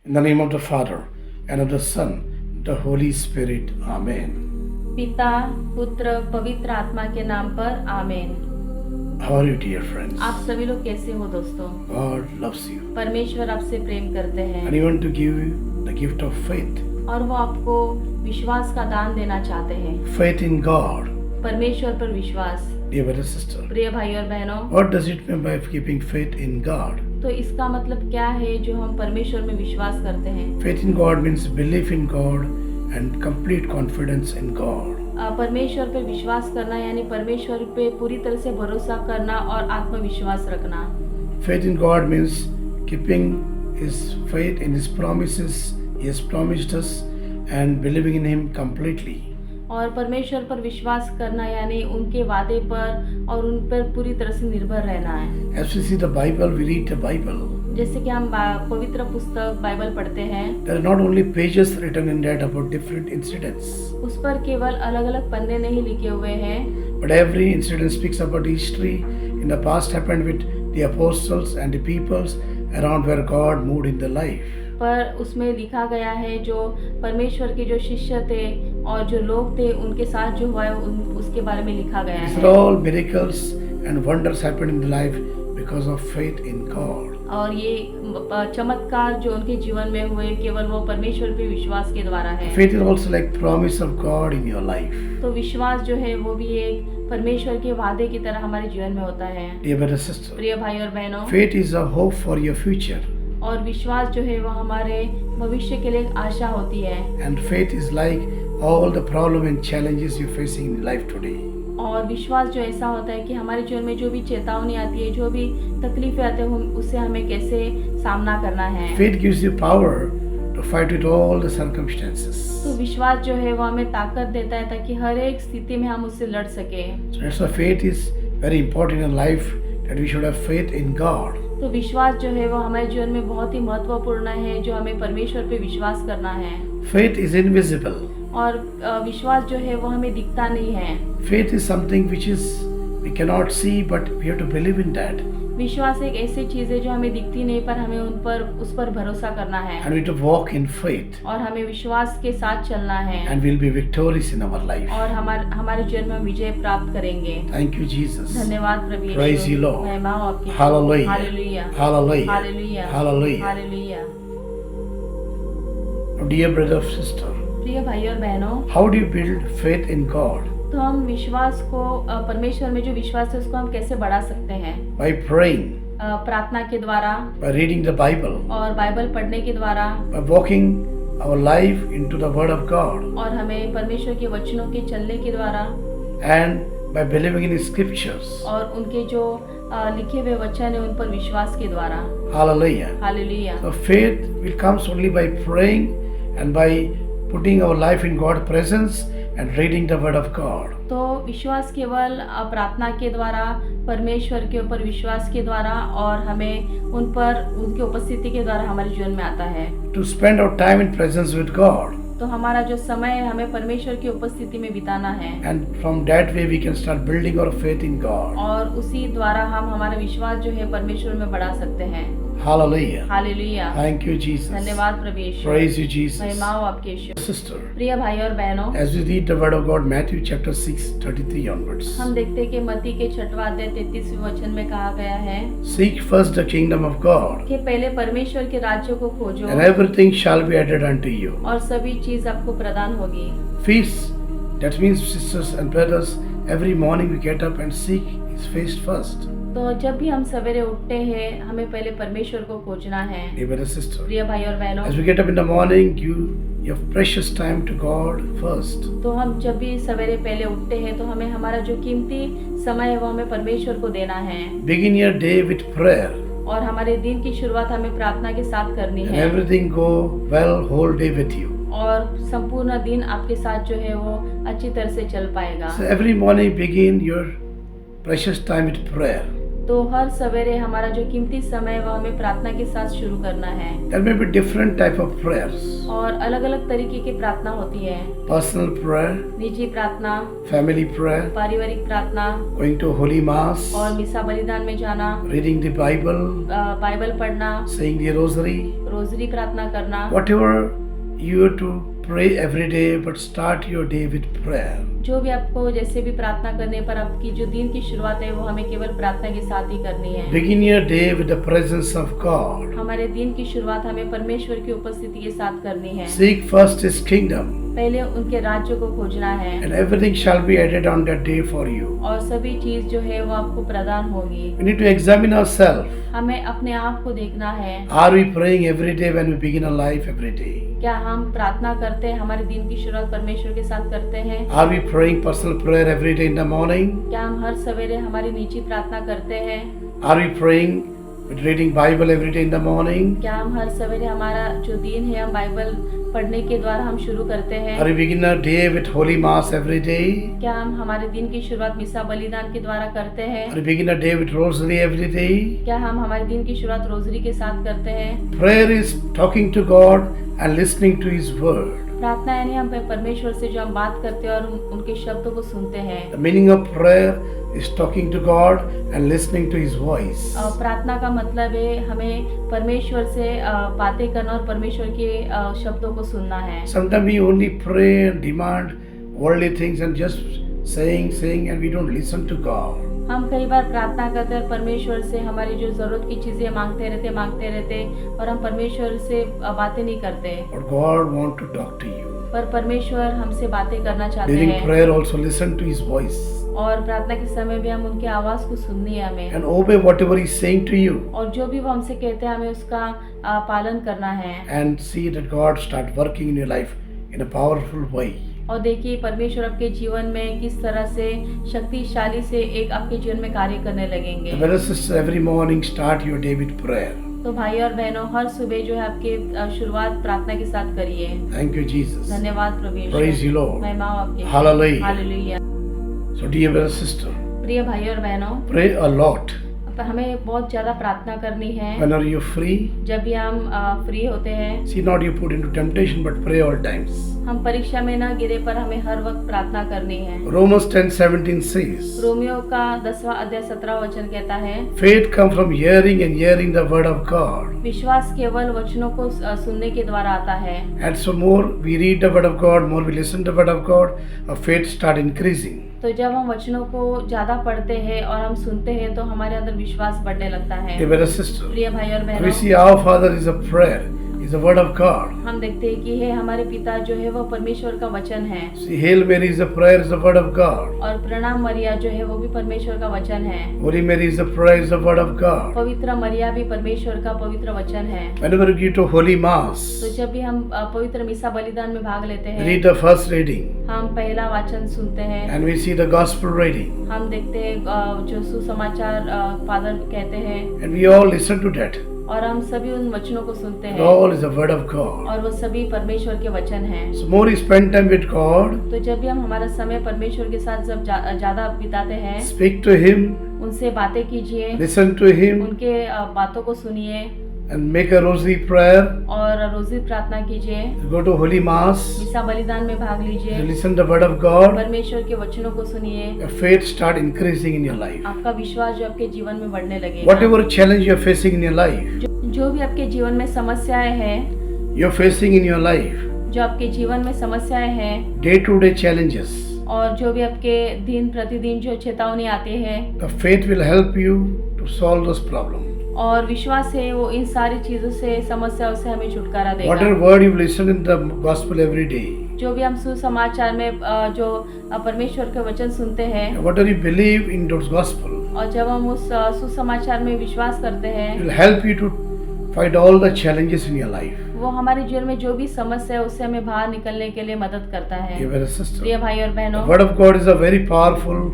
In the name of the Father, and of the Son, the Holy Spirit. Amen. पिता पुत्र पवित्र आत्मा के नाम पर आमीन। How are you, dear friends? आप सभी लोग कैसे हो दोस्तों? God loves you. परमेश्वर आपसे प्रेम करते And हैं He wants to give you the gift of faith. और वो आपको विश्वास का दान देना चाहते हैं। Faith in God. परमेश्वर पर विश्वास। Dear brother, sister. प्रिय भाई और बहनों, What does it mean by keeping faith in God? तो इसका मतलब क्या है जो हम परमेश्वर में विश्वास करते हैं? Faith in God means belief in God and complete confidence in God. परमेश्वर पे विश्वास करना यानी परमेश्वर पे पूरी तरह से भरोसा करना और आत्मविश्वास रखना। Faith in God means keeping His faith in His promises He has promised us and believing in Him completely. और परमेश्वर पर विश्वास करना यानी उनके वादे पर और उन पर पूरी तरह से निर्भर रहना है। As we see the Bible, we read the Bible. जैसे कि हम पवित्र पुस्तक बाइबल पढ़ते हैं, There are not only pages written in that about different incidents, उस पर केवल अलग अलग पन्ने नहीं लिखे हुए हैं, but every incident speaks about history in the past happened with the apostles and the peoples around where God moved in their life. पर उसमें लिखा गया है जो परमेश्वर के जो शिष्य थे और जो लोग थे उनके साथ जो हुआ है उसके बारे में लिखा गया These है। are all miracles and wonders happened in their life because of faith in God. और ये चमत्कार जो उनके जीवन में हुए केवल वो परमेश्वर पे विश्वास के द्वारा है। Faith is also like promise of God in your life. तो विश्वास जो है वो भी एक परमेश्वर के वादे की तरह हमारे जीवन में होता है। Dear brother, sister, प्रिय भाई और बहनों, faith is a hope for your future, और विश्वास जो है वो हमारे भविष्य के लिए एक आशा होती है। and faith is like all the problem and challenges you're facing in life today. और विश्वास जो ऐसा होता है कि हमारे जीवन में जो भी चेतावनी आती है, जो भी तकलीफें आती है, उससे हमें कैसे सामना करना है। Faith gives you power to fight with all the circumstances. तो विश्वास जो है वो हमें ताकत देता है ताकि हर एक स्थिति में हम उससे लड़ सके। So that's why faith is very important in life, that we should have faith in God. तो विश्वास जो है वो हमारे जीवन में बहुत ही महत्वपूर्ण है, जो हमें परमेश्वर पे विश्वास करना है। Faith is invisible. और विश्वास जो है वो हमें दिखता नहीं है। Faith is something which is we cannot see, but we have to believe in that, विश्वास एक ऐसी चीज है जो हमें दिखती नहीं पर हमें उस पर भरोसा करना है and we have to walk in faith, और हमें विश्वास के साथ चलना है and we'll be victorious in our life. और हमारे जीवन में विजय प्राप्त करेंगे। Thank you, Jesus. धन्यवाद प्रभु यीशु। Praise you, Lord. महिमा हो आपकी। Hallelujah. Hallelujah. Hallelujah. Hallelujah. Hallelujah. Hallelujah. Now, dear brother, sister, प्रिय भाई और बहनों, how do you build faith in God? तो हम विश्वास को परमेश्वर में जो विश्वास है उसको हम कैसे बढ़ा सकते हैं? By praying, प्रार्थना के द्वारा by reading the Bible, और बाइबल पढ़ने के द्वारा by walking our life into the Word of God, और हमें परमेश्वर के वचनों के चलने के द्वारा and by believing in His scriptures. और उनके जो लिखे हुए वचन है उन पर विश्वास के द्वारा। Hallelujah. Hallelujah. So faith will comes only by praying and by putting our life in God's presence and reading the Word of God. तो विश्वास केवल प्रार्थना के द्वारा, परमेश्वर के ऊपर विश्वास के द्वारा और हमें उन पर उनकी उपस्थिति के द्वारा हमारे जीवन में आता है। To spend our time in presence with God, तो हमारा जो समय है हमें परमेश्वर की उपस्थिति में बिताना है and from that way we can start building our faith in God. और उसी द्वारा हम हमारा विश्वास जो है परमेश्वर में बढ़ा सकते हैं। Hallelujah. Hallelujah. Thank you, Jesus. धन्यवाद प्रभु यीशु। Praise you, Jesus. महिमा हो आपके यीशु। Sister, प्रिय भाई और बहनों, as we read the Word of God, Matthew chapter 6, 33 onwards. हम देखते हैं कि मत्ती के 6वां अध्याय 33वें वचन में कहा गया है Seek first the kingdom of God, कि पहले परमेश्वर के राज्य को खोजो and everything shall be added unto you. और सभी चीज आपको प्रदान होगी। Feast, that means sisters and brothers, every morning we get up and seek His face first. तो जब भी हम सवेरे उठते हैं हमें पहले परमेश्वर को खोजना है। Dear brother, sister, प्रिय भाई और बहनों, as we get up in the morning, you have precious time to God first. तो हम जब भी सवेरे पहले उठते हैं तो हमें हमारा जो कीमती समय है वो हमें परमेश्वर को देना है Begin your day with prayer, और हमारे दिन की शुरुआत हमें प्रार्थना के साथ करनी and है everything go well whole day with you. और संपूर्ण दिन आपके साथ जो है वो अच्छी तरह से चल पाएगा। So every morning begin your precious time with prayer. तो हर सवेरे हमारा जो कीमती समय है वो हमें प्रार्थना के साथ शुरू करना है There may be different type of prayers. और अलग अलग तरीके की प्रार्थना होती है। Personal prayer, निजी प्रार्थना, family prayer, पारिवारिक प्रार्थना going to Holy Mass, और मिसा बलिदान में जाना, reading the Bible, बाइबल पढ़ना, saying the rosary. रोजरी प्रार्थना करना। Whatever you have to pray every day, but start your day with prayer. जो भी आपको जैसे भी प्रार्थना करने पर आपकी जो दिन की शुरुआत है वो हमें केवल प्रार्थना के साथ ही करनी है। Begin your day with the presence of God. हमारे दिन की शुरुआत हमें परमेश्वर की उपस्थिति के साथ करनी है। Seek first His kingdom, पहले उनके राज्य को खोजना है and everything shall be added on that day for you. और सभी चीज जो है वो आपको प्रदान होगी। We need to examine ourselves. हमें अपने आप को देखना है। Are we praying every day when we begin our life every day? क्या हम प्रार्थना करते हैं, हमारे दिन की शुरुआत परमेश्वर के साथ करते हैं? Are we praying personal prayer every day in the morning? क्या हम हर सवेरे हमारी निजी प्रार्थना करते हैं? Are we praying with reading Bible every day in the morning? क्या हम हर सवेरे हमारा जो दिन है हम बाइबल पढ़ने के द्वारा हम शुरू करते हैं? Are we begin our day with Holy Mass every day? क्या हम हमारे दिन की शुरुआत मिसा बलिदान के द्वारा करते हैं? Are we begin our day with Rosary every day? क्या हम हमारे दिन की शुरुआत रोजरी के साथ करते हैं? Prayer is talking to God and listening to His word. प्रार्थना यानी हम परमेश्वर से जो हम बात करते हैं और उनके शब्दों को सुनते हैं। The meaning of prayer is talking to God and listening to His voice. प्रार्थना का मतलब है हमें परमेश्वर से बातें करना और परमेश्वर के शब्दों को सुनना है। Sometimes we only pray and demand worldly things and just saying and we don't listen to God. हम कई बार प्रार्थना करते हैं परमेश्वर से हमारी जो जरूरत की चीजें मांगते रहते और हम परमेश्वर से बातें नहीं करते। But God wants to talk to you. पर परमेश्वर हमसे बातें करना चाहते During हैं। prayer also listen to His voice और प्रार्थना के समय भी हम उनकी आवाज को सुननी है हमें। and obey whatever He is saying to you. और जो भी वो हमसे कहते हैं हमें उसका पालन करना है। And see that God start working in your life in a powerful way. और देखिए परमेश्वर आपके जीवन में किस तरह से शक्तिशाली से एक आपके जीवन में कार्य करने लगेंगे। The brothers and sisters, every morning start your day with prayer. तो भाई और बहनों हर सुबह जो है आपके शुरुआत प्रार्थना के साथ करिए। Thank you, Jesus. धन्यवाद प्रभु यीशु। Praise you, Lord. महिमा हो आपकी। Hallelujah. Hallelujah. So, dear brother and sister, प्रिय भाई और बहनों, pray a lot. हमें बहुत ज्यादा प्रार्थना करनी है। When are you free? जब भी हम फ्री होते हैं। See, not you put into temptation, but pray all times. हम परीक्षा में ना गिरे पर हमें हर वक्त प्रार्थना करनी है। Romans 10:17 says, रोमियो का 10वां अध्याय 17वां वचन कहता है, faith comes from hearing and hearing the word of God. विश्वास केवल वचनों को सुनने के द्वारा आता है। And so more we read the word of God, more we listen to the word of God, our faith start increasing. तो जब हम वचनों को ज्यादा पढ़ते हैं और हम सुनते हैं तो हमारे अंदर विश्वास बढ़ने लगता है। Dear brother and sister, प्रिय भाई और we बहनों, see our Father is a prayer, is the word of God. हम देखते हैं कि है हमारे पिता जो है वो परमेश्वर का वचन है। See, Hail Mary is a prayer, is the word of God. और प्रणाम मरिया जो है वो भी परमेश्वर का वचन है। Holy Mary is a prayer, is the word of God. पवित्र मरिया भी परमेश्वर का पवित्र वचन है। Whenever we go to Holy Mass, तो जब भी हम पवित्र मिसा बलिदान में भाग लेते we हैं, read the first reading हम पहला वचन सुनते हैं। and we see the gospel reading हम देखते हैं जो सुसमाचार फादर कहते हैं and we all listen to that. और हम सभी उन वचनों को सुनते It हैं all is the word of God. और वो सभी परमेश्वर के वचन हैं। So more we spend time with God, तो जब भी हम हमारा समय परमेश्वर के साथ जब ज्यादा बिताते हैं, speak to Him, उनसे बातें कीजिए, listen to Him, उनके बातों को सुनिए and make a rosary prayer. और रोजी प्रार्थना कीजिए, Go to Holy Mass, मिसा बलिदान में भाग लीजिए, listen to the word of God. परमेश्वर के वचनों को सुनिए, Your faith start increasing in your life. आपका विश्वास जो आपके जीवन में बढ़ने लगेगा। Whatever challenge you are facing in your life, जो भी आपके जीवन में समस्याएं हैं, you are facing in your life, जो आपके जीवन में समस्याएं हैं day-to-day challenges, और जो भी आपके दिन प्रतिदिन जो चेतावनी आती है, the faith will help you to solve those problems. और विश्वास है वो इन सारी चीजों से समस्याओं से हमें छुटकारा देगा। Whatever word you listen in the gospel every day, जो भी हम सुसमाचार में जो परमेश्वर के वचन सुनते हैं whatever you believe in those gospel, और जब हम उस सुसमाचार में विश्वास करते it हैं, will help you to fight all the challenges in your life. वो हमारे जीवन में जो भी समस्या है उससे हमें बाहर निकलने के लिए मदद करता है। Dear brother and sister, प्रिय भाई और the बहनों, word of God is a very powerful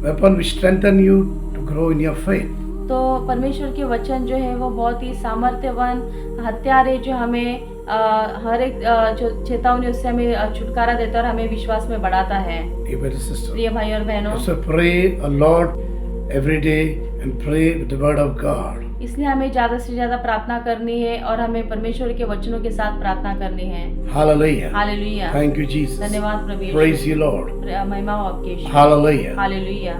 weapon which strengthen you to grow in your faith. तो परमेश्वर के वचन जो है वो बहुत ही सामर्थ्यवान हथियार है जो हमें हर एक जो चेतावनी उससे हमें छुटकारा देता है और हमें विश्वास में बढ़ाता है। Dear brother and sister, प्रिय भाई और बहनों, so pray a lot every day and pray with the word of God. इसलिए हमें ज़्यादा से ज़्यादा प्रार्थना करनी है और हमें परमेश्वर के वचनों के साथ प्रार्थना करनी है। Hallelujah. Hallelujah. Thank you, Jesus. धन्यवाद प्रभु यीशु। Praise you, Lord. महिमा हो आपके यीशु। Hallelujah. Hallelujah.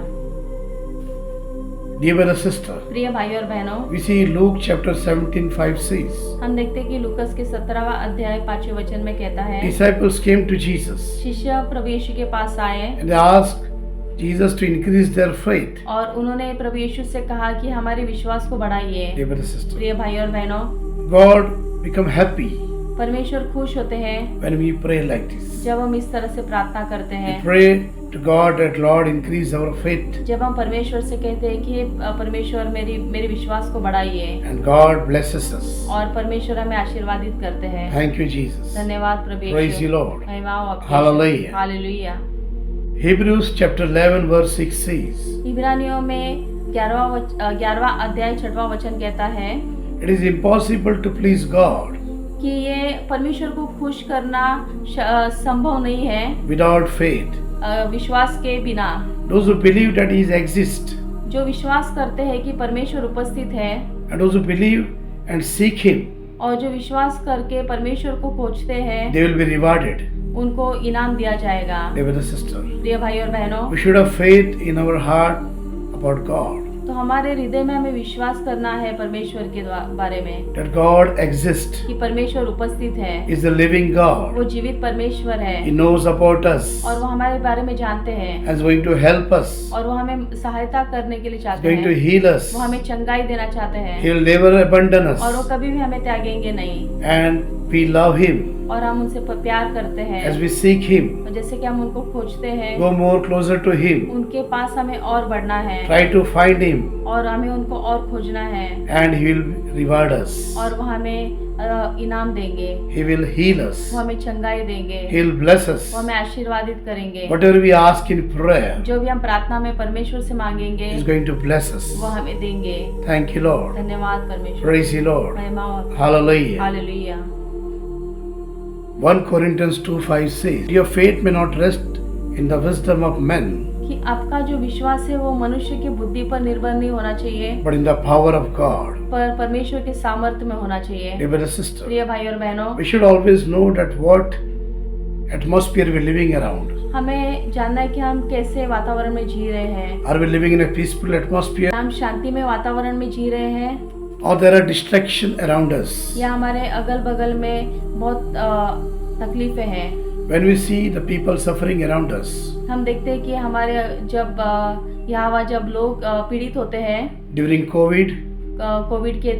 Dear brother, sister, प्रिय भाई और बहनों, we see Luke chapter 17:5 says, हम देखते हैं कि लूकस के 17वां अध्याय 5वें वचन में कहता है, disciples came to Jesus शिष्य प्रभु यीशु के पास आए and they asked Jesus to increase their faith. और उन्होंने प्रभु यीशु से कहा कि हमारे विश्वास को बढ़ाइए। Dear brother, sister, प्रिय भाई और बहनों, God become happy परमेश्वर खुश होते हैं when we pray like this. जब हम इस तरह से प्रार्थना करते We हैं। pray to God that Lord increase our faith जब हम परमेश्वर से कहते हैं कि परमेश्वर मेरे विश्वास को बढ़ाइए and God blesses us. और परमेश्वर हमें आशीर्वादित करते हैं। Thanक you, Jesus. धन्यवाद प्रभु Praise यीशु। you, Lord. महिमा हो आपके Hallelujah. यीशु। Hallelujah. Hebrews chapter 11 verse 6 says, इब्रानियों में 11वां अध्याय 6वां वचन कहता है it is impossible to please God कि ये परमेश्वर को खुश करना संभव नहीं है without faith. विश्वास के बिना। Those who believe that He exists जो विश्वास करते हैं कि परमेश्वर उपस्थित है and those who believe and seek Him, और जो विश्वास करके परमेश्वर को खोजते हैं they will be rewarded. उनको इनाम दिया जाएगा। Dear brother, sister, प्रिय भाई और बहनों, we should have faith in our heart about God, तो हमारे हृदय में हमें विश्वास करना है परमेश्वर के बारे में that God exists, कि परमेश्वर उपस्थित है, is the living God. वो जीवित परमेश्वर है He knows about us, और वो हमारे बारे में जानते हैं is going to help us, और वो हमें सहायता करने के लिए is चाहते going to हैं। heal us. वो हमें चंगाई देना चाहते हैं He will never abandon और वो us, कभी भी हमें त्यागेंगे नहीं and we love Him और हम उनसे प्यार करते हैं। as we seek Him. और जैसे कि हम उनको खोजते हैं, Go more closer to Him. उनके पास हमें और बढ़ना है Try to find Him, और हमें उनको और खोजना है and He will reward us. और वो हमें इनाम देंगे, He will heal us. वो हमें चंगाई देंगे, He will bless us. वो हमें आशीर्वादित करेंगे। Whatever we ask in prayer, जो भी हम प्रार्थना में परमेश्वर से मांगेंगे He is going to bless us. वो हमें देंगे। Thank you, Lord. धन्यवाद परमेश्वर। Praise you, Lord. महिमा हो। Hallelujah. Hallelujah. 1 Corinthians 2:5 says, your faith may not rest in the wisdom of men, कि आपका जो विश्वास है वो मनुष्य की बुद्धि पर निर्भर नहीं होना चाहिए, but in the power of God. पर परमेश्वर के सामर्थ्य में होना चाहिए। Dear brother, sister, प्रिय भाई और बहनों, we should always know that what atmosphere we're living around. हमें जानना है कि हम कैसे वातावरण में जी रहे हैं। Are we living in a peaceful atmosphere, हम शांति में वातावरण में जी रहे हैं or there are distractions around us? या हमारे अगल बगल में बहुत तकलीफें हैं। When we see the people suffering around us, हम देखते हैं कि हमारे जब लोग पीड़ित होते हैं during COVID, कोविड के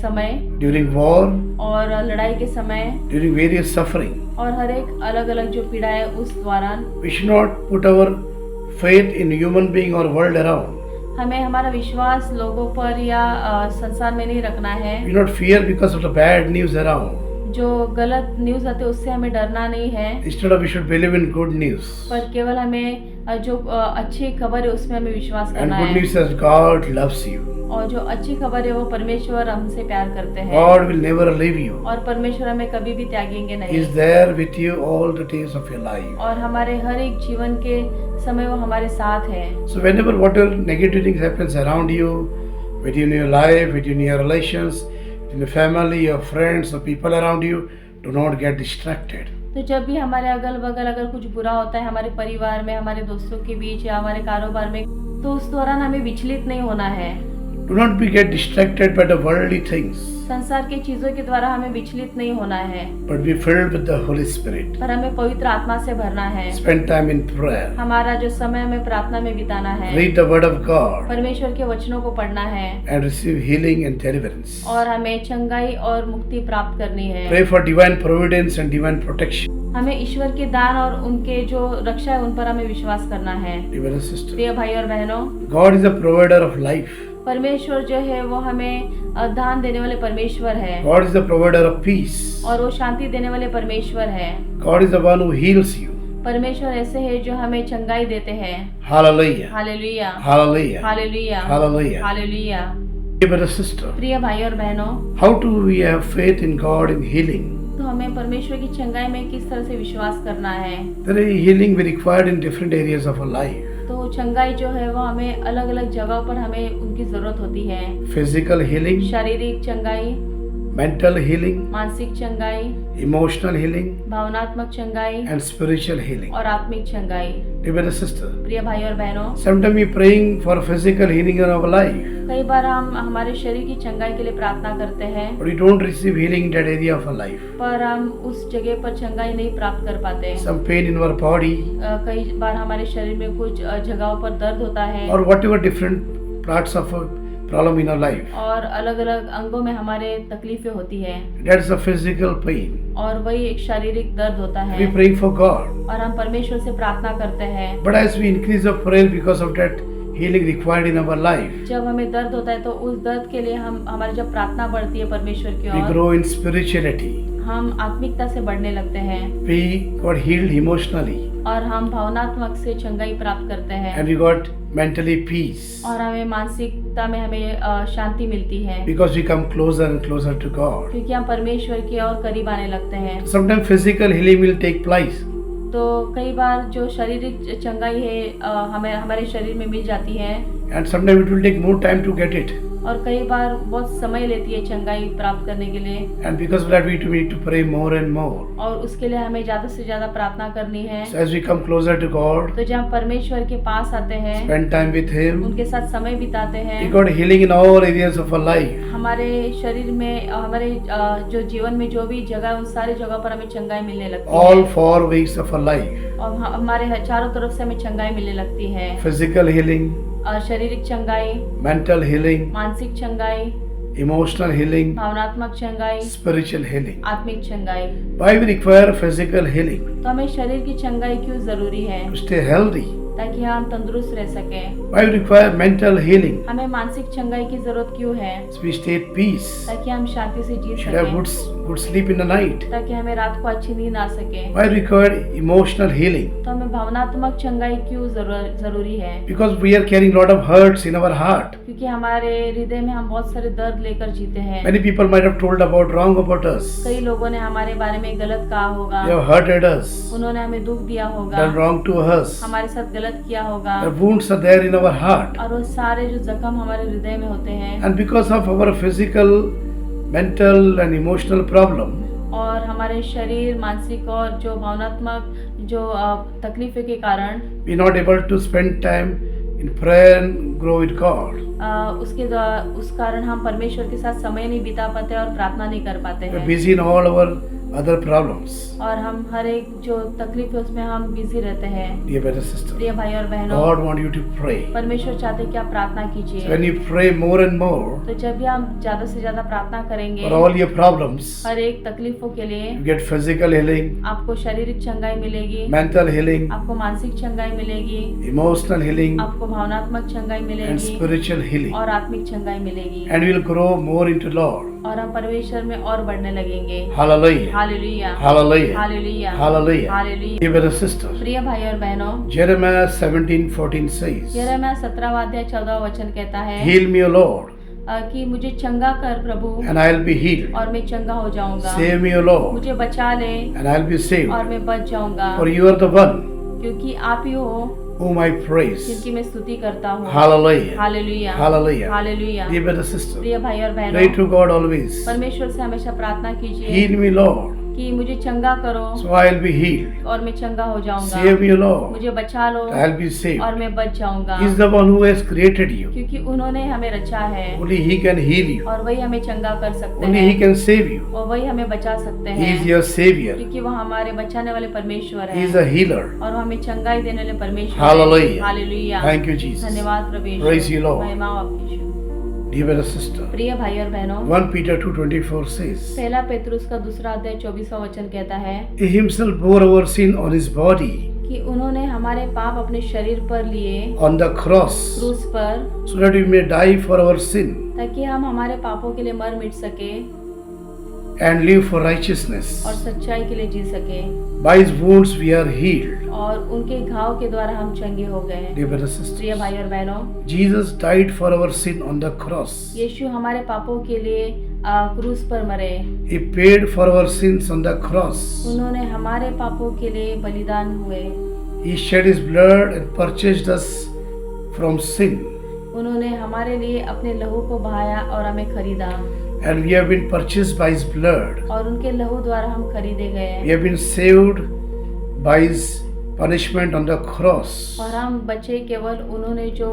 समय during war, और लड़ाई के समय during various suffering, और हर एक अलग अलग जो पीड़ा है उस दौरान we should not put our faith in human being or world around. हमें हमारा विश्वास लोगों पर या संसार में नहीं रखना है। We should not fear because of the bad news around. जो गलत न्यूज़ आते उससे हमें डरना नहीं है, Instead of we should believe in good news. पर केवल हमें जो अच्छी खबर है उसमें हमें विश्वास And करना good है। news says God loves you. और जो अच्छी खबर है वो परमेश्वर हमसे प्यार करते हैं God will never leave you. और परमेश्वर हमें कभी भी त्यागेंगे He नहीं is there with you all the days of your life. और हमारे हर एक जीवन के समय वो हमारे साथ है। So whenever whatever negative things happens around you, within your life, within your relations, within your family, your friends, or people around you, do not get distracted. तो जब भी हमारे अगल बगल अगर कुछ बुरा होता है हमारे परिवार में, हमारे दोस्तों के बीच या हमारे कारोबार में, तो उस दौरान हमें विचलित नहीं होना है। Do not be get distracted by the worldly things, संसार की चीजों के द्वारा हमें विचलित नहीं होना है, but be filled with the Holy Spirit. पर हमें पवित्र आत्मा से भरना है। Spend time in prayer. हमारा जो समय हमें प्रार्थना में बिताना है, Read the Word of God परमेश्वर के वचनों को पढ़ना है and receive healing and deliverance. और हमें चंगाई और मुक्ति प्राप्त करनी है। Pray for divine providence and divine protection. हमें ईश्वर के दान और उनके जो रक्षा है उन पर हमें विश्वास करना है। Dear brother, sister, प्रिय भाई और बहनों, God is the provider of life. परमेश्वर जो है वो हमें दान देने वाले परमेश्वर है God is the provider of peace. और वो शांति देने वाले परमेश्वर है। God is the one who heals you. परमेश्वर ऐसे है जो हमें चंगाई देते हैं। Hallelujah. Hallelujah, Hallelujah. Hallelujah, Hallelujah. Hallelujah. Dear brother, sister, प्रिय भाई और बहनों, how do we have faith in God in healing? तो हमें परमेश्वर की चंगाई में किस तरह से विश्वास करना है। There is healing we required in different areas of our life. तो चंगाई जो है वो हमें अलग अलग जगहों पर हमें उनकी जरूरत होती है। Physical healing, शारीरिक चंगाई, mental healing, मानसिक चंगाई, emotional healing, भावनात्मक चंगाई and spiritual healing. और आत्मिक चंगाई। Dear brother, sister, प्रिय भाई और बहनों, sometimes we praying for physical healing in our life, कई बार हम हमारे शरीर की चंगाई के लिए प्रार्थना करते हैं, but we don't receive healing in that area of our life. पर हम उस जगह पर चंगाई नहीं प्राप्त कर पाते। Some pain in our body, कई बार हमारे शरीर में कुछ जगहों पर दर्द होता है or whatever different parts of a problem in our life. और अलग अलग अंगों में हमारे तकलीफें होती है That's a physical pain. और वही एक शारीरिक दर्द होता है We praying for God, और हम परमेश्वर से प्रार्थना करते हैं। but as we increase our prayer because of that healing required in our life, जब हमें दर्द होता है तो उस दर्द के लिए हम हमारी जब प्रार्थना बढ़ती है परमेश्वर की we ore, grow in spirituality. हम आत्मिकता से बढ़ने लगते हैं We got healed emotionally, और हम भावनात्मक से चंगाई प्राप्त करते हैं and we got mentally peace और हमें मानसिकता में हमें शांति मिलती है because we come closer and closer to God. क्योंकि हम परमेश्वर की ओर करीब आने लगते हैं। Sometimes physical healing will take place, तो कई बार जो शारीरिक चंगाई है हमें हमारे शरीर में मिल जाती है and sometimes it will take more time to get it. और कई बार बहुत समय लेती है चंगाई प्राप्त करने के लिए And because of that, we need to pray more and more. और उसके लिए हमें ज्यादा से ज्यादा प्रार्थना करनी है। So as we come closer to God, तो जब हम परमेश्वर के पास आते हैं, spend time with Him, उनके साथ समय बिताते we हैं, got healing in all areas of our life. हमारे शरीर में हमारे जो जीवन में जो भी जगह है उन सारी जगह पर हमें चंगाई मिलने लगती All है 4 ways of our life. और हमारे चारों तरफ से हमें चंगाई मिलने लगती है। Physical healing, शारीरिक चंगाई, mental healing, मानसिक चंगाई, emotional healing, भावनात्मक चंगाई, spiritual healing. आत्मिक चंगाई। Why we require physical healing? तो हमें शरीर की चंगाई क्यों जरूरी है? To stay healthy. ताकि हम तंदुरुस्त रह सकें। Why we require mental healing? हमें मानसिक चंगाई की जरूरत क्यों है? So we stay at peace. ताकि हम शांति से जी Should have सकें, good sleep in the night. ताकि हमें रात को अच्छी नींद आ सके। Why we require emotional healing? तो हमें भावनात्मक चंगाई क्यों जरूरी है? Because we are carrying lot of hurts in our heart. क्योंकि हमारे हृदय में हम बहुत सारे दर्द लेकर जीते हैं। Many people might have told about wrong about us. कई लोगों ने हमारे बारे में गलत कहा होगा, They have hurted us, उन्होंने हमें दुख दिया होगा, done wrong to us. हमारे साथ गलत किया होगा The wounds are there in our heart. और वो सारे जो जख्म हमारे हृदय में होते हैं And because of our physical, mental and emotional problem, और हमारे शरीर, मानसिक और जो भावनात्मक जो तकलीफों के कारण we are not able to spend time in prayer and grow with God. उस कारण हम परमेश्वर के साथ समय नहीं बिता पाते और प्रार्थना नहीं कर पाते We are हैं busy in all our other problems. और हम हर एक जो तकलीफ है उसमें हम बिजी रहते हैं। Dear brother, sister, प्रिय भाई और बहनों, God wants you to pray. परमेश्वर चाहते हैं कि आप प्रार्थना So कीजिए। when you pray more and more तो जब भी हम ज्यादा से ज्यादा प्रार्थना करेंगे for all your problems, हर एक तकलीफों के लिए, you get physical healing, आपको शारीरिक चंगाई मिलेगी, mental healing, आपको मानसिक चंगाई मिलेगी, emotional healing, आपको भावनात्मक चंगाई and मिलेगी spiritual healing. और आत्मिक चंगाई मिलेगी And we will grow more into Lord. और हम परमेश्वर में और बढ़ने लगेंगे। Hallelujah. Hallelujah, Hallelujah. Hallelujah, Hallelujah. Hallelujah. Dear brother, sister, प्रिय भाई और बहनों, Jeremiah 17:14 says, यिर्मयाह 17वां अध्याय 14वां वचन कहता है Heal me, O Lord, कि मुझे चंगा कर प्रभु and I'll be healed. और मैं चंगा हो जाऊंगा। Save me, O Lord, मुझे बचा ले and I'll be saved. और मैं बच जाऊंगा, For you are the one क्योंकि आप ही हो whom I praise. जिनकी मैं स्तुति करता हूँ। Hallelujah. Hallelujah, Hallelujah. Hallelujah. Dear brother, sister, प्रिय भाई और pray बहनों, to God always. परमेश्वर से हमेशा प्रार्थना कीजिए Heal me, Lord, कि मुझे चंगा करो so I'll be healed. और मैं चंगा हो जाऊंगा। Save me, Lord, मुझे बचा लो so I'll be saved. और मैं बच जाऊंगा, He is the one who has created you. क्योंकि उन्होंने हमें रचा है Only He can heal you. और वही हमें चंगा कर सकते Only He हैं can save you. और वही हमें बचा सकते He is हैं, your Savior. क्योंकि वो हमारे बचाने वाले परमेश्वर He is हैं a healer. और वो हमें चंगाई देने वाले परमेश्वर Hallelujah. हैं। Hallelujah, Thank you, Jesus. धन्यवाद प्रभु यीशु। Praise you, Lord. महिमा हो आपकी यीशु। Dear brother, sister, प्रिय भाई और बहनों, 1 Peter 2:24 says, पहला पेतरुस का दूसरा अध्याय 24वां वचन कहता है He himself bore our sin on His body कि उन्होंने हमारे पाप अपने शरीर पर लिए on the cross, क्रूस पर, so that we may die for our sin ताकि हम हमारे पापों के लिए मर मिट सके and live for righteousness. और सच्चाई के लिए जी सके By His wounds we are healed. और उनके घाव के द्वारा हम चंगे हो गए। Dear brother, प्रिय sisters, भाई और बहनों, Jesus died for our sin on the cross. यीशु हमारे पापों के लिए क्रूस पर मरे। He paid for our sins on the cross. उन्होंने हमारे पापों के लिए बलिदान हुए। He shed his blood and purchased us from sin. उन्होंने हमारे लिए अपने लहू को बहाया और हमें खरीदा, And we have been purchased by his blood. और उनके लहू द्वारा हम खरीदे We गए, have been saved by his punishment on the cross. और हम बचे केवल उन्होंने जो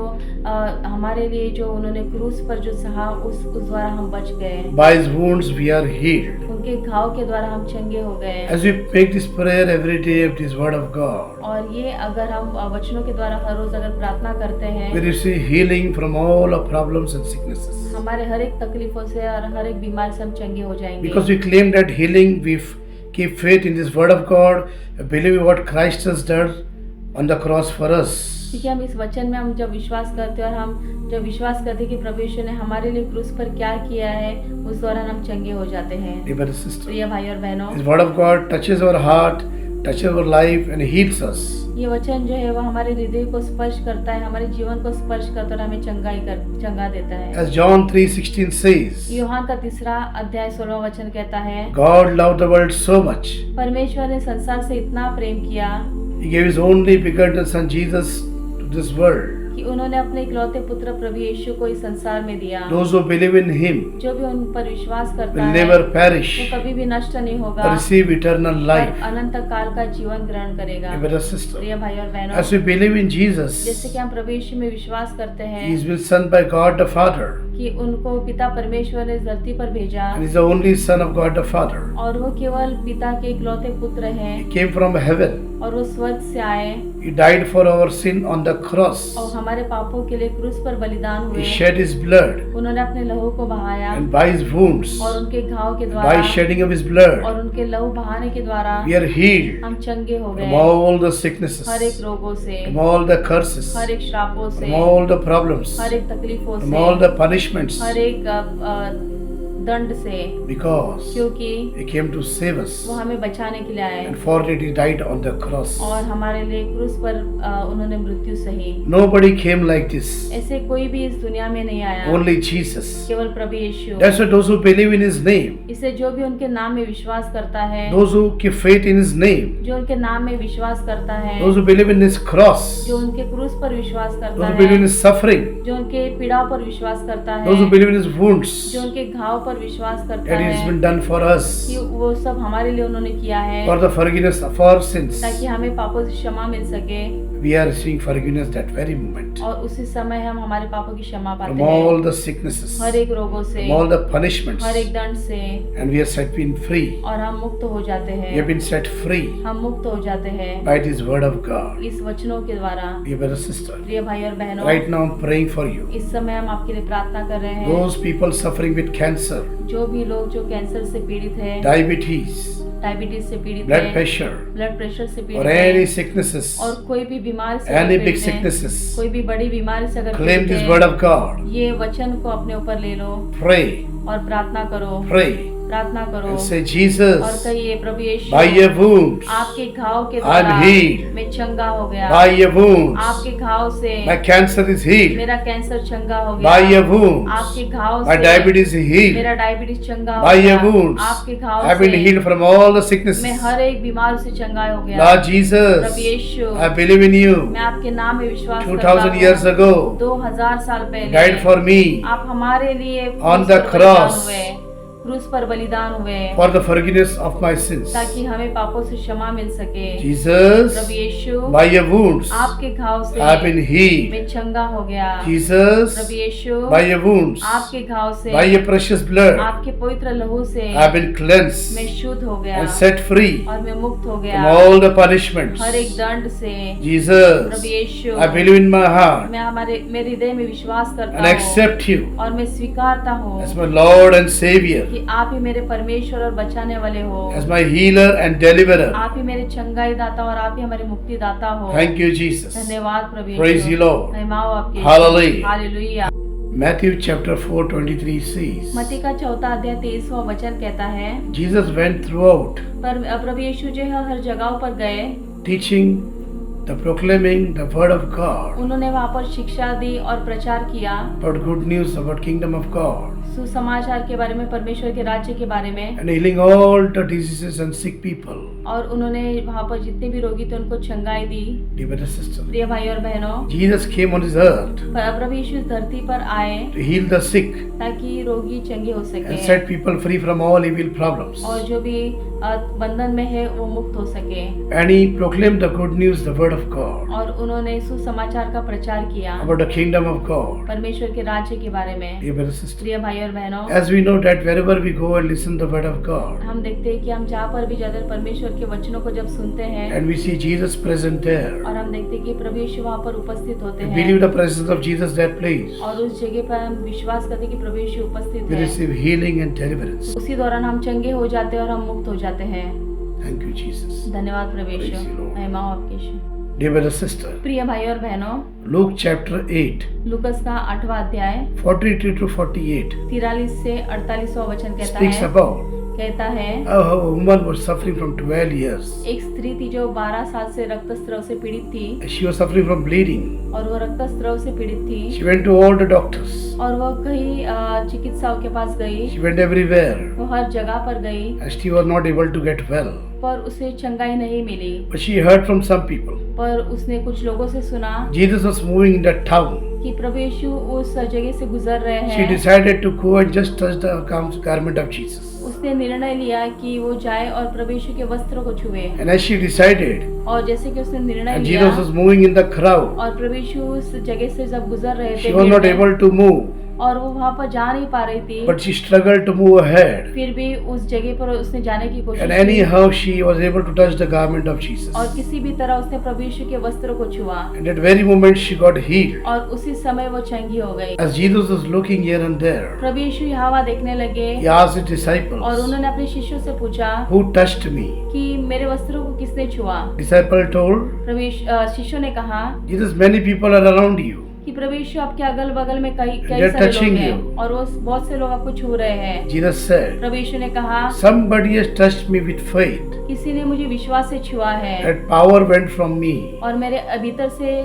हमारे लिए जो उन्होंने क्रूस पर जो सहा उस द्वारा हम बच गए। By his wounds we are healed. उनके घाव के द्वारा हम चंगे हो गए। As we make this prayer every day of this word of God, और ये अगर हम वचनों के द्वारा हर रोज अगर प्रार्थना करते we हैं, receive healing from all our problems and sicknesses. हमारे हर एक तकलीफों से और हर एक बीमारी से हम चंगे हो जाएंगे। Because we claim that healing, we keep faith in this word of God, believe what Christ has done on the cross for us. क्योंकि हम इस वचन में हम जब विश्वास करते हैं और हम जब विश्वास करते हैं कि प्रभु यीशु ने हमारे लिए क्रूस पर क्या किया है, उस दौरान हम चंगे हो जाते हैं। Dear brothers and sisters, प्रिय भाई और बहनों, this word of God touches our heart, touches our life and heals us. ये वचन जो है वो हमारे हृदय को स्पर्श करता है, हमारे जीवन को स्पर्श करता है और हमें चंगा देता है। As John 3:16 says, यूहान का 3 अध्याय 16 वचन कहता है, God loved the world so much, परमेश्वर ने संसार से इतना प्रेम किया He gave His only begotten Son Jesus to this world. कि उन्होंने अपने इकलौते पुत्र प्रभु यीशु को इस संसार में दिया। Those who believe in Him जो भी उन पर विश्वास करता will है never perish, वो कभी भी नष्ट नहीं होगा, but receive eternal life. पर अनंत काल का जीवन ग्रहण करेगा। Dear brothers and sisters, प्रिय भाई और बहनों, as we believe in Jesus, जैसे कि हम प्रभु यीशु में विश्वास करते He हैं is been sent by God the Father, कि उनको पिता परमेश्वर ने इस धरती पर भेजा and He is the only Son of God the Father. और वो केवल पिता के इकलौते पुत्र हैं He came from heaven. और वो स्वर्ग से आए He died for our sin on the cross. और हमारे पापों के लिए क्रूस पर बलिदान He हुए। shed His blood, उन्होंने अपने लहू को बहाया and by His wounds, और उनके घाव के by द्वारा shedding of His blood, और उनके लहू बहाने के द्वारा we are healed हम चंगे हो from गए all the sicknesses, हर एक रोगों से, from all the curses, हर एक श्रापों से, from all the problems, हर एक तकलीफों from से, all the punishments, हर एक दंड से, because क्योंकि He came to save us, वो हमें बचाने के लिए आए and for it He died on the cross. और हमारे लिए क्रूस पर उन्होंने मृत्यु सही। Nobody came like this, ऐसे कोई भी इस दुनिया में नहीं आया, only Jesus. केवल प्रभु यीशु। That's why those who believe in His name, इसे जो भी उनके नाम में विश्वास करता है, those who keep faith in His name, जो उनके नाम में विश्वास करता है, those who believe in His cross, जो उनके क्रूस पर विश्वास those करता who believe in है, His suffering, जो उनके पीड़ाओं पर विश्वास करता those who है, believe in His wounds, जो उनके घाव पर विश्वास करता that it has है been done for us, कि वो सब हमारे लिए उन्होंने किया है for the forgiveness of our sins. ताकि हमें पापों से क्षमा मिल सके We are receiving forgiveness that very moment. और उसी समय हम हमारे पापों की क्षमा From पाते हैं, all the sicknesses, हर एक रोगों से, from all the punishments, हर एक दंड से, and we are set being free. और हम मुक्त हो जाते We have हैं, been set free हम मुक्त हो जाते हैं by this word of God. इस वचनों के द्वारा। Dear brother, sister, प्रिय भाई और बहनों, right now I'm praying for you. इस समय हम आपके लिए प्रार्थना कर रहे हैं। Those people suffering with cancer, जो भी लोग जो कैंसर से पीड़ित है, diabetes, डायबिटीज से पीड़ित blood है, pressure, ब्लड प्रेशर से or पीड़ित any है, sicknesses, और कोई भी बीमारी से any अगर big पीड़ित है, sicknesses, कोई भी बड़ी बीमारी से अगर claim पीड़ित this है, word of God. ये वचन को अपने ऊपर ले लो Pray, और प्रार्थना करो, pray, प्रार्थना करो and say, और Jesus, कहिए, प्रभु यीशु, by your wounds, आपके घाव के I'm द्वारा healed. मैं चंगा हो गया, by your wounds, आपके घाव से my cancer is healed. मेरा कैंसर चंगा हो By गया, your wounds, आपके घाव my से diabetes is healed. मेरा डायबिटीज चंगा हो By गया, your wounds, आपके घाव I've been से healed from all the sicknesses. मैं हर एक बीमारी से चंगा हो गया। Lord Prabhu Jesus, Yeshu, I believe in you. मैं आपके नाम में विश्वास करता 2000 years हूँ। ago, 2000 साल पहले died for me आप हमारे लिए On क्रूस the पर बलिदान cross. हुए, क्रूस पर बलिदान हुए for the forgiveness of my sins. ताकि हमें पापों से क्षमा मिल सके। Jesus, Prabhu Yeshu, by your wounds, आपके घाव से I've been healed. मैं चंगा हो गया। Jesus, Prabhu Yeshu, by your wounds, आपके घाव से, by your precious blood, आपके पवित्र लहू से I've been cleansed मैं शुद्ध हो गया and set free और मैं मुक्त हो from गया all the punishments. हर एक दंड से। Jesus, Prabhu Yeshu, I believe in my heart मैं मेरे हृदय में विश्वास and करता हूँ accept you और मैं स्वीकारता हूँ as my Lord and Savior, कि आप ही मेरे परमेश्वर और बचाने वाले हो, as my healer and deliverer. आप ही मेरे चंगाई दाता और आप ही हमारे मुक्ति दाता हो। Thank you, Jesus. धन्यवाद प्रभु यीशु। Praise you, Lord. महिमा हो आपकी। Hallelujah. Hallelujah. Matthew chapter 4:23 says, मत्ती का 4 अध्याय 23वां वचन कहता है, Jesus went throughout पर प्रभु यीशु जो है हर जगह पर गए, teaching, proclaiming the word of God, उन्होंने वहाँ पर शिक्षा दी और प्रचार किया, about good news about kingdom of God, सुसमाचार के बारे में, परमेश्वर के राज्य के बारे में, and healing all the diseases and sick people. और उन्होंने वहाँ पर जितने भी रोगी थे उनको चंगाई दी। Dear brothers and sisters, प्रिय भाई और बहनों, Jesus came on this earth प्रभु यीशु इस धरती पर आए to heal the sick ताकि रोगी चंगे हो and सके set people free from all evil problems. और जो भी बंधन में है वो मुक्त हो सके। And he proclaimed the good news, the word of God, और उन्होंने सुसमाचार का प्रचार किया about the kingdom of God. परमेश्वर के राज्य के बारे में। Dear brothers and sisters, प्रिय भाई और बहनों, as we know that wherever we go and listen the word of God, हम देखते हैं कि हम जहाँ पर भी जाते हैं परमेश्वर के वचनों को जब सुनते हैं and we see Jesus present there, और हम देखते हैं कि प्रभु यीशु वहाँ पर उपस्थित होते we हैं believe the presence of Jesus that place, और उस जगह पर हम विश्वास करते हैं कि प्रभु यीशु उपस्थित we है। receive healing and deliverance. उसी दौरान हम चंगे हो जाते हैं और हम मुक्त हो जाते हैं। Thank you, Jesus. धन्यवाद प्रभु Praise यीशु, the Lord. महिमा हो आपकी यीशु। Dear brother sister, प्रिय भाई और बहनों, Luke chapter 8, लूकस का 8वां अध्याय 43 to 48 43 से 48वां वचन कहता speaks है about how a woman was suffering from 12 years. एक स्त्री थी जो 12 साल से रक्तस्राव से पीड़ित थी She was suffering from bleeding. और वो रक्तस्राव से पीड़ित थी She went to all the doctors. और वो कई चिकित्सकों के पास गई, She went everywhere वो हर जगह पर गई and she was not able to get well. पर उसे चंगाई नहीं मिली। But she heard from some people. पर उसने कुछ लोगों से सुना Jesus was moving in that town. कि प्रभु यीशु उस जगह से गुजर रहे She हैं। decided to go and just touch the garment of Jesus. उसने निर्णय लिया कि वो जाए और प्रभु यीशु के वस्त्रों को छुए And as she decided, और जैसे कि उसने निर्णय and लिया Jesus was moving in the crowd, और प्रभु यीशु उस जगह से जब गुजर रहे थे she was भीड़ not में, able to move. और वो वहाँ पर जा नहीं पा रही थी, But she struggled to move ahead. फिर भी उस जगह पर उसने जाने की कोशिश And की anyhow, she was able to touch the garment of Jesus. और किसी भी तरह उसने प्रभु यीशु के वस्त्रों को छुआ And at very moment, she got healed. और उसी समय वो चंगी हो गई। As Jesus was looking here and there, प्रभु यीशु यहाँ वहाँ देखने लगे he asked his और disciples, उन्होंने अपने शिष्यों से पूछा "Who touched me?" कि मेरे वस्त्रों को किसने छुआ। Disciple told, शिष्यों ने कहा "Jesus, many people are around you. कि प्रभु यीशु आपके अगल बगल में कई They're सारे लोग touching हैं you. और वो बहुत से लोग आपको छू रहे हैं। Jesus said, प्रभु यीशु ने कहा "Somebody has touched me with faith. किसी ने मुझे विश्वास से छुआ है That power went from me." और मेरे भीतर से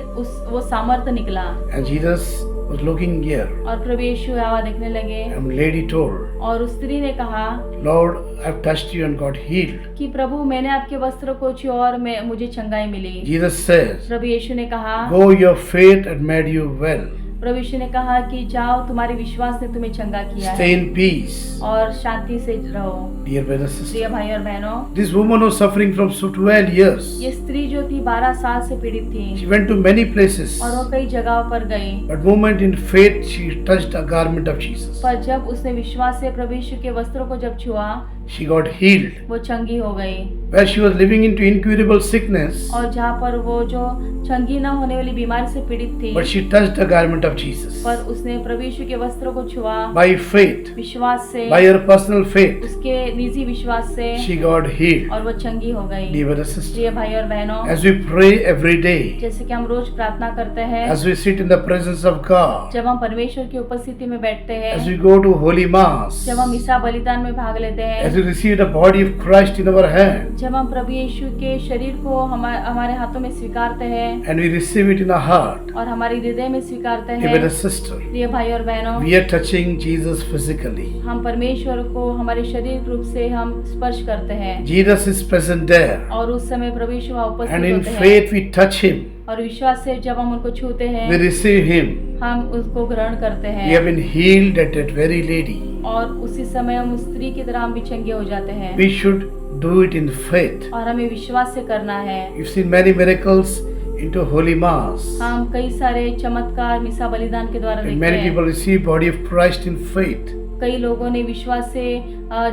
वो सामर्थ्य निकला। And Jesus was looking here. और प्रभु यीशु यहाँ देखने लगे And lady told, और उस स्त्री ने कहा "Lord, I've touched you and got healed." कि प्रभु मैंने आपके वस्त्र को छुआ और मुझे चंगाई मिली। Jesus says, प्रभु यीशु ने कहा "Go, your faith had made you well. प्रभु यीशु ने कहा कि जाओ तुम्हारे विश्वास ने तुम्हें चंगा किया Stay है in peace." और शांति से रहो। Dear brothers and प्रिय sisters, भाई और बहनों, this woman was suffering from 12 years. ये स्त्री जो थी 12 साल से पीड़ित थी She went to many places. और वो कई जगहों पर गई, But moment in faith, she touched the garment of Jesus. पर जब उसने विश्वास से प्रभु यीशु के वस्त्रों को जब छुआ She got healed. वो चंगी हो गई। Where she was living into incurable sickness, और जहाँ पर वो जो चंगी न होने वाली बीमारी से पीड़ित थी, but she touched the garment of Jesus. पर उसने प्रभु यीशु के वस्त्रों को छुआ By faith, विश्वास से, by her personal faith, उसके निजी विश्वास से she got healed. और वो चंगी हो गई। Dear brothers and sisters, प्रिय भाई और बहनों, as we pray every day, जैसे कि हम रोज प्रार्थना करते हैं, as we sit in the presence of God, जब हम परमेश्वर की उपस्थिति में बैठते हैं, as we go to Holy Mass, जब हम मिसा बलिदान में भाग लेते हैं, as we receive the body of Christ in our hand, जब हम प्रभु यीशु के शरीर को हमारे हाथों में स्वीकारते हैं and we receive it in our heart, और हमारे हृदय में स्वीकारते dear हैं, brothers and sisters, प्रिय भाई और बहनों, we are touching Jesus physically. हम परमेश्वर को हमारे शरीर रूप से हम स्पर्श करते हैं Jesus is present there, और उस समय प्रभु यीशु वहाँ and उपस्थित in होते हैं faith we touch Him, और विश्वास से जब हम उनको छूते we हैं receive Him. हम उसको ग्रहण करते We have हैं been healed at that very lady. और उसी समय हम उस स्त्री की तरह हम भी चंगे हो जाते हैं We should do it in faith. और हमें विश्वास से करना है। You've seen many miracles into Holy Mass, हम कई सारे चमत्कार मिसा बलिदान के द्वारा and देखते many हैं। people receive body of Christ in faith, कई लोगों ने विश्वास से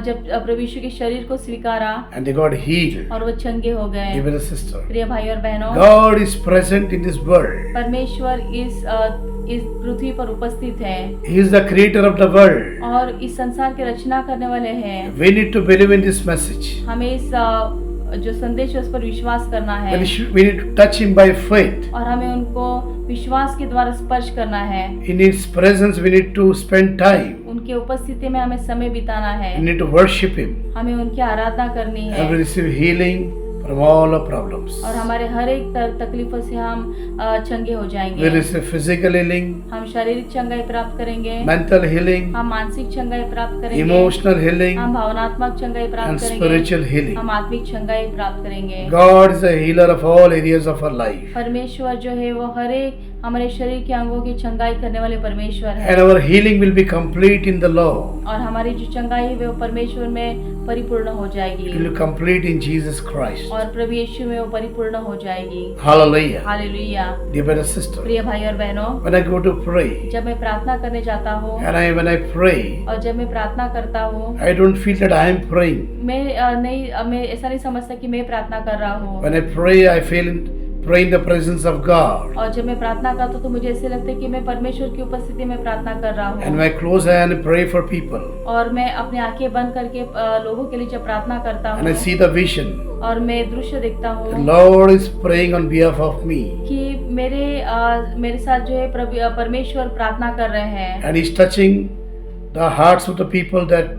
जब प्रभु यीशु के शरीर को स्वीकारा and they got healed. और वो चंगे हो गए। Dear brothers and sisters, प्रिय भाई और बहनों, God is present in this world. परमेश्वर इस पृथ्वी पर उपस्थित है He is the creator of the world. और इस संसार की रचना करने वाले हैं। We need to believe in this message. हमें इस जो संदेश है उस पर विश्वास करना है We need to touch Him by faith. और हमें उनको विश्वास के द्वारा स्पर्श करना है। In His presence, we need to spend time. उनके उपस्थिति में हमें समय बिताना है। We need to worship Him. हमें उनकी आराधना करनी है And we receive healing from all our problems. और हमारे हर एक तकलीफों से हम चंगे हो We जाएंगे। receive physical healing, हम शारीरिक चंगाई प्राप्त करेंगे, mental healing, हम मानसिक चंगाई प्राप्त करेंगे, emotional healing, हम भावनात्मक चंगाई and प्राप्त करेंगे, spiritual healing. हम आत्मिक चंगाई प्राप्त करेंगे। God is a healer of all areas of our life. परमेश्वर जो है वो हर एक हमारे शरीर के अंगों की चंगाई करने वाले परमेश्वर है। And our healing will be complete in the Lord. और हमारी जो चंगाई है वो परमेश्वर में परिपूर्ण हो It जाएगी will be complete in Jesus Christ. और प्रभु यीशु में वो परिपूर्ण हो जाएगी। Hallelujah. Hallelujah. Dear brother, sister, प्रिय भाई और बहनों, when I go to pray, जब मैं प्रार्थना करने जाता हूँ when I pray, और जब मैं प्रार्थना करता हूँ, I don't feel that I am praying. मैं ऐसा नहीं समझता कि मैं प्रार्थना कर रहा हूँ। When I pray, I feel pray in the presence of God. और जब मैं प्रार्थना करता हूँ तो मुझे ऐसे लगता है कि मैं परमेश्वर की उपस्थिति में प्रार्थना कर रहा And हूँ। when I close eye and pray for people, और मैं अपनी आंखें बंद करके लोगों के लिए जब प्रार्थना करता and I हूँ see the vision, और मैं दृश्य देखता the हूँ Lord is praying on behalf of me, कि मेरे साथ जो है परमेश्वर प्रार्थना कर रहे हैं and He's touching the hearts of the people that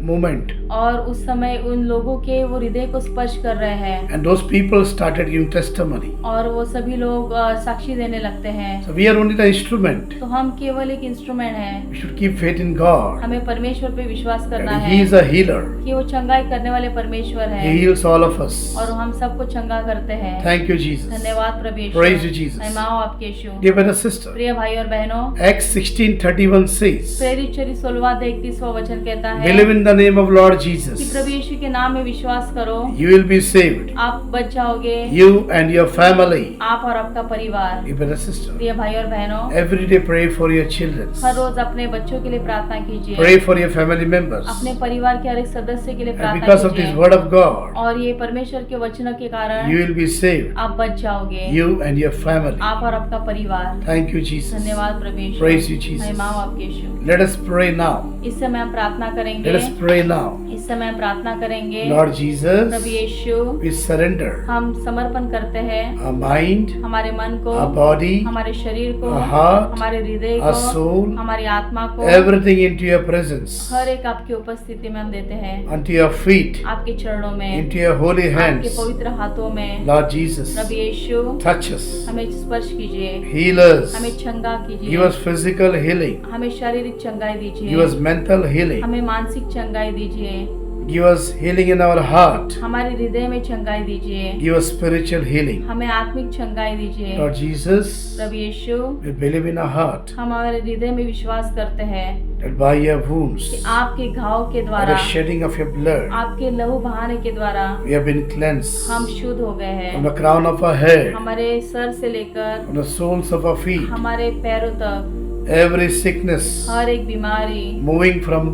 moment. और उस समय उन लोगों के वो हृदय को स्पर्श कर रहे हैं And those people started giving testimony. और वो सभी लोग साक्षी देने लगते हैं। So we are only the instrument. तो हम केवल एक इंस्ट्रूमेंट हैं। We should keep faith in God. हमें परमेश्वर पे विश्वास करना And है He is a healer. कि वो चंगाई करने वाले परमेश्वर He है heals all of us. और हम सबको चंगा करते हैं। Thank you, Jesus. धन्यवाद प्रभु यीशु। Praise you, Jesus. महिमा हो आपके यीशु। Dear brother, sister, प्रिय भाई और बहनों, Acts 16:31 says, प्रेरित 16:31 वचन कहता है believe in the name of Lord कि Jesus. प्रभु यीशु के नाम में विश्वास करो, You will be saved. आप बच जाओगे, You and your family. आप और आपका परिवार। Dear brother, sister, प्रिय भाई और बहनों, every day pray for your children. हर रोज अपने बच्चों के लिए प्रार्थना कीजिए, Pray for your family members. अपने परिवार के हर एक सदस्य के लिए And प्रार्थना because of this कीजिए word of God, और ये परमेश्वर के वचनों के कारण you will be saved. आप बच जाओगे, You and your family. आप और आपका परिवार। Thank you, Jesus. धन्यवाद प्रभु यीशु। Praise you, Jesus. महिमा हो आपके यीशु। Let us pray now. इस समय हम प्रार्थना करेंगे, Let us pray now. इस समय हम प्रार्थना करेंगे। Lord Prabhu Jesus, Yeshu, we surrender हम समर्पण करते हैं our mind, हमारे मन को, our body, हमारे शरीर को, our heart, हमारे हृदय our को, soul, हमारी आत्मा को, everything into your presence, हर एक आपकी उपस्थिति में हम देते हैं, unto your feet, आपके चरणों में, into your holy आपके hands. पवित्र हाथों में। Lord Jesus, प्रभु यीशु, touch us, हमें स्पर्श कीजिए, heal us, हमें चंगा give कीजिए, us physical healing, हमें शारीरिक चंगाई give दीजिए, us mental healing, हमें मानसिक चंगाई दीजिए, give us healing in our heart, हमारे हृदय में चंगाई दीजिए, give us spiritual healing. हमें आत्मिक चंगाई दीजिए। Lord Jesus, Prabhu Yeshu, we believe in our heart हमारे हृदय में विश्वास करते हैं that by your wounds, कि आपके घाव के by द्वारा, the shedding of your blood, आपके लहू बहाने के द्वारा we have been cleansed हम शुद्ध हो गए from हैं। the crown of our head, हमारे सर से लेकर from the soles of our feet, हमारे पैरों तक every sickness हर एक बीमारी moving from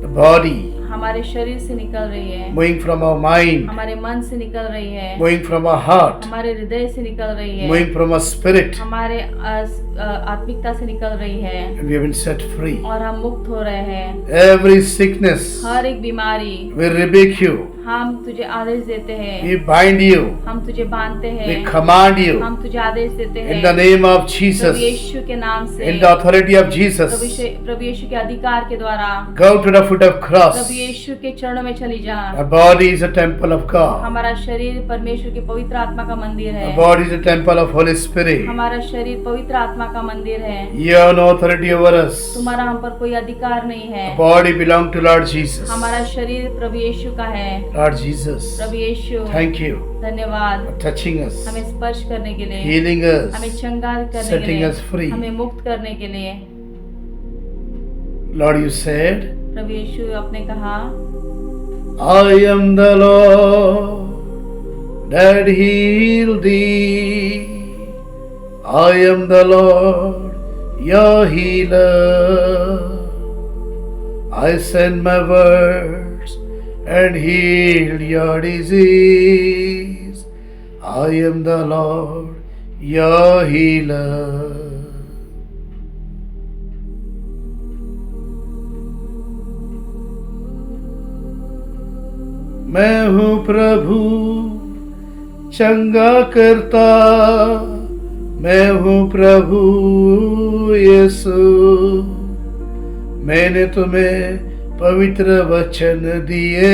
the body, हमारे शरीर से निकल रही है, moving from our mind, हमारे मन से निकल रही है, moving from our heart, हमारे हृदय से निकल रही है, moving from our spirit, हमारे आत्मिकता से निकल रही है and we have been set free. और हम मुक्त हो रहे हैं। Every sickness, हर एक बीमारी we rebuke you, हम तुझे आदेश देते हैं, we bind you, हम तुझे बांधते we हैं, command you हम तुझे आदेश देते हैं in the name of Prabhu Jesus, यीशु के नाम से, in the authority of Jesus. प्रभु यीशु के अधिकार के द्वारा Go to the foot of cross. प्रभु यीशु के चरणों में चली जा। Our body is a temple of God. हमारा शरीर परमेश्वर के पवित्र आत्मा का मंदिर Our है, body is a temple of Holy Spirit. हमारा शरीर पवित्र आत्मा का मंदिर है। You have no authority over us. तुम्हारा हम पर कोई अधिकार नहीं है। Our body belongs to Lord Jesus. हमारा शरीर प्रभु यीशु का है। Lord Jesus, Prabhu Yeshu, thank you धन्यवाद for touching us, हमें स्पर्श करने के लिए, healing हमें us. चंगा करने के setting लिए, us free. हमें मुक्त करने के लिए। Lord, you said, प्रभु यीशु आपने कहा, I am the Lord that healed thee. I am the Lord, your healer. I send my words and healed your disease. I am the Lord, your healer. मैं हूँ प्रभु चंगा करता, मैं हूँ प्रभु यीशु। मैंने तुम्हें पवित्र वचन दिए,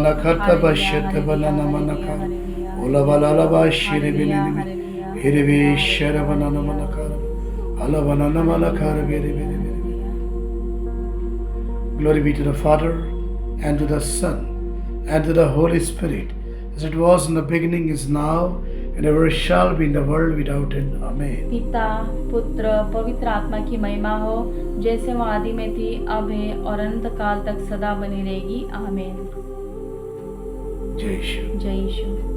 mana karta bashata banana mana kar. Ola bala la bashire binini. Hiribi shara banana mana kar. Ala banana mana kar bere bere bere. Glory be to the Father and to the Son and to the Holy Spirit, as it was in the beginning, is now, and ever shall be in the world without end. Amen. पिता पुत्र पवित्र आत्मा की महिमा हो, जैसे वो आदि में थी, अब है और अनंत काल तक सदा बनी रहेगी। आमीन। जय यीशु। जय यीशु।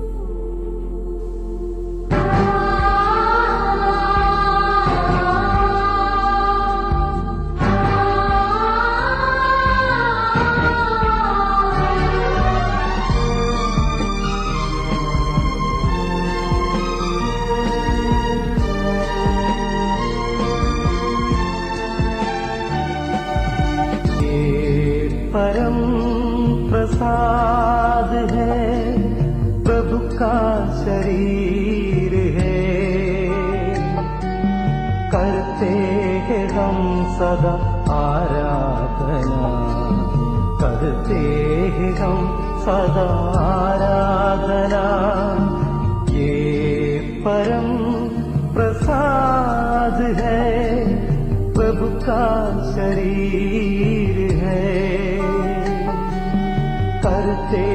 परम प्रसाद है प्रभु सदा आराधना करते हैं हम सदा आराधना। ये परम प्रसाद है, प्रभु का शरीर है। करते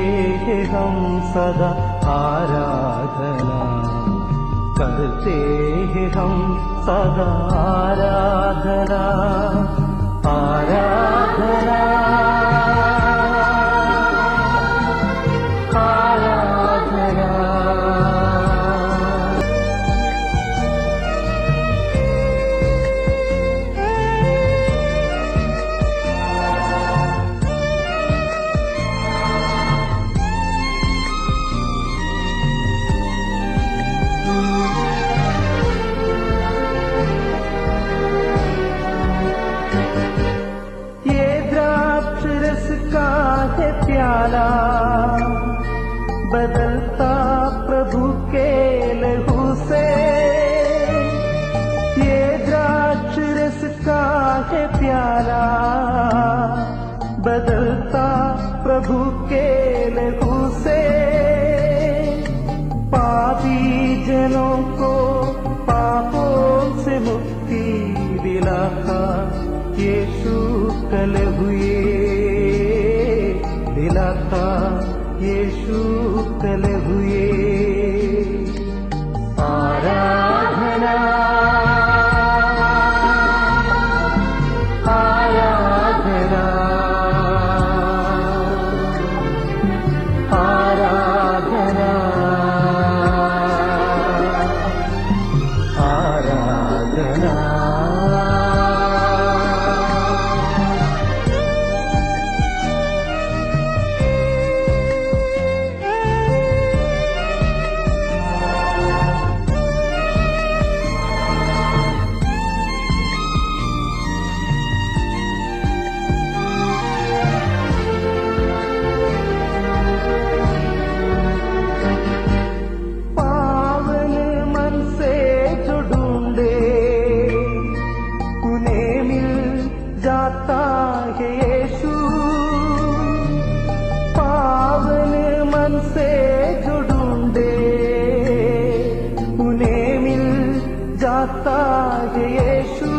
हैं हम सदा आराधना, करते हैं हम सदा आराधना, आराधना, आराधना। प्याला बदलता प्रभु के लहू से, ये द्राक्ष रस का है प्याला बदलता प्रभु के लहू से। पापी जनों को पापों से मुक्ति दिलाता यीशु कल हुए, दिलाता यीशु कल हुए। आराधना, आराधना, आराधना, आराधना। जाता है यीशु, पावन मन से जो ढूंढे उन्हें मिल जाता है यीशु।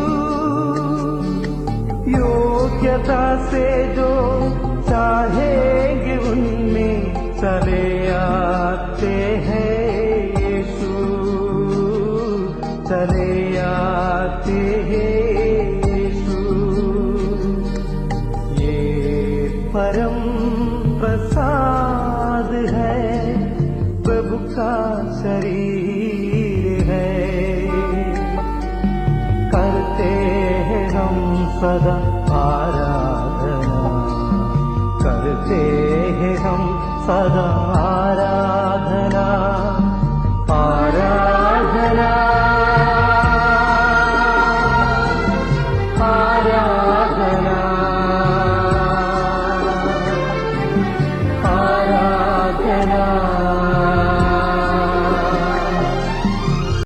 योग्यता से जो चाहेंगे उनमें चले आते हैं यीशु, चले आते हैं। परम प्रसाद है, प्रभु का शरीर है। करते हैं हम सदा आराधना, करते हैं हम सदा आराधना।